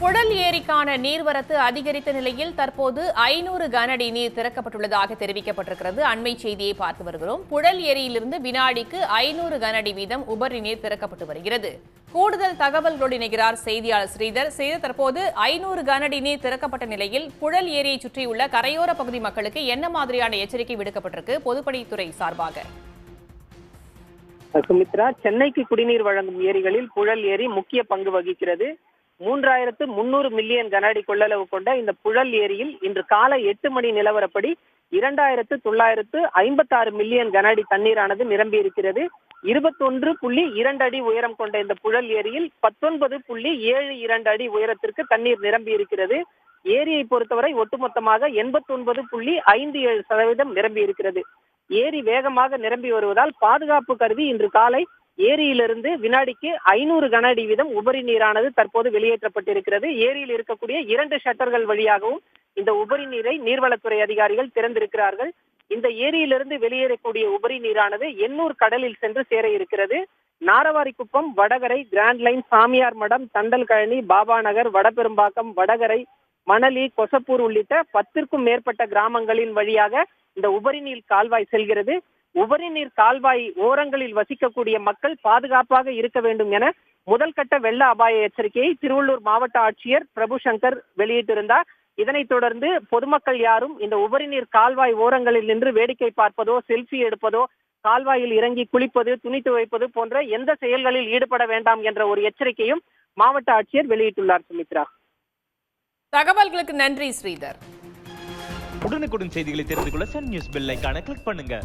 புழல் ஏரிக்கான நீர்வரத்து அதிகரித்த நிலையில் தற்போது 500 கனஅடி நீர் திறக்கப்பட்டுள்ளதாக தெரிவிக்கப்பட்டிருக்கிறது. அண்மை செய்தியை பார்த்து வருகிறோம். புழல் ஏரியிலிருந்து வினாடிக்கு 500 கனஅடி வீதம் உபரி நீர் திறக்கப்பட்டு வருகிறது. கூடுதல் தகவல்களோடு இணைகிறார் செய்தியாளர் ஸ்ரீதர். தற்போது 500 கனஅடி நீர் திறக்கப்பட்ட நிலையில் புழல் ஏரியை சுற்றியுள்ள கரையோர பகுதி மக்களுக்கு என்ன மாதிரியான எச்சரிக்கை விடுக்கப்பட்டிருக்கு பொதுப்பணித்துறை சார்பாக? சுமித்ரா, சென்னைக்கு குடிநீர் வழங்கும் ஏரிகளில் புழல் ஏரி முக்கிய பங்கு வகிக்கிறது. 3300 மில்லியன் கனஅடி கொள்ளளவு கொண்ட இந்த புழல் ஏரியில் இன்று காலை 8 மணி நிலவரப்படி 2956 மில்லியன் கனஅடி தண்ணீரானது நிரம்பி இருக்கிறது. 21.2 அடி உயரம் கொண்ட இந்த புழல் ஏரியில் 19.72 அடி உயரத்திற்கு தண்ணீர் நிரம்பி இருக்கிறது. ஏரியை பொறுத்தவரை ஒட்டுமொத்தமாக 89.57% நிரம்பி இருக்கிறது. ஏரி வேகமாக நிரம்பி வருவதால் பாதுகாப்பு கருதி இன்று காலை ஏரியிலிருந்து வினாடிக்கு 500 கனஅடி வீதம் உபரி நீரானது தற்போது வெளியேற்றப்பட்டிருக்கிறது. ஏரியில் இருக்கக்கூடிய 2 ஷட்டர்கள் வழியாகவும் இந்த உபரி நீரை நீர்வளத்துறை அதிகாரிகள் திறந்திருக்கிறார்கள். இந்த ஏரியிலிருந்து வெளியேறக்கூடிய உபரி நீரானது எண்ணூர் கடலில் சென்று சேர இருக்கிறது. நாரவாரிக்குப்பம், வடகரை, கிராண்ட் லைன், சாமியார் மடம், தண்டல் கழனி, பாபா நகர், வடபெரும்பாக்கம், வடகரை, மணலி, கொசப்பூர் உள்ளிட்ட 10க்கும் மேற்பட்ட கிராமங்களின் வழியாக இந்த உபரி நீர் கால்வாய் செல்கிறது. உபரி நீர் கால்வாய் ஓரங்களில் வசிக்கக்கூடிய மக்கள் பாதுகாப்பாக இருக்க வேண்டும் என முதல் கட்ட வெள்ள அபாய எச்சரிக்கையை திருவள்ளூர் மாவட்ட ஆட்சியர் பிரபு சங்கர் வெளியிட்டிருந்தார். இதனைத் தொடர்ந்து பொதுமக்கள் யாரும் இந்த உபரி நீர் கால்வாய் ஓரங்களில் நின்று வேடிக்கை பார்ப்பதோ, செல்ஃபி எடுப்பதோ, கால்வாயில் இறங்கி குளிப்பது, துணி துவைப்பது போன்ற எந்த செயல்களில் ஈடுபட வேண்டாம் என்ற ஒரு எச்சரிக்கையும் மாவட்ட ஆட்சியர் வெளியிட்டுள்ளார். சுமித்ரா, தகவல்களுக்கு நன்றி ஸ்ரீதர். உடனுக்குடன் செய்திகளை தெரிந்து கொள்ள சன் நியூஸ் பெல் ஐகானை கிளிக் பண்ணுங்க.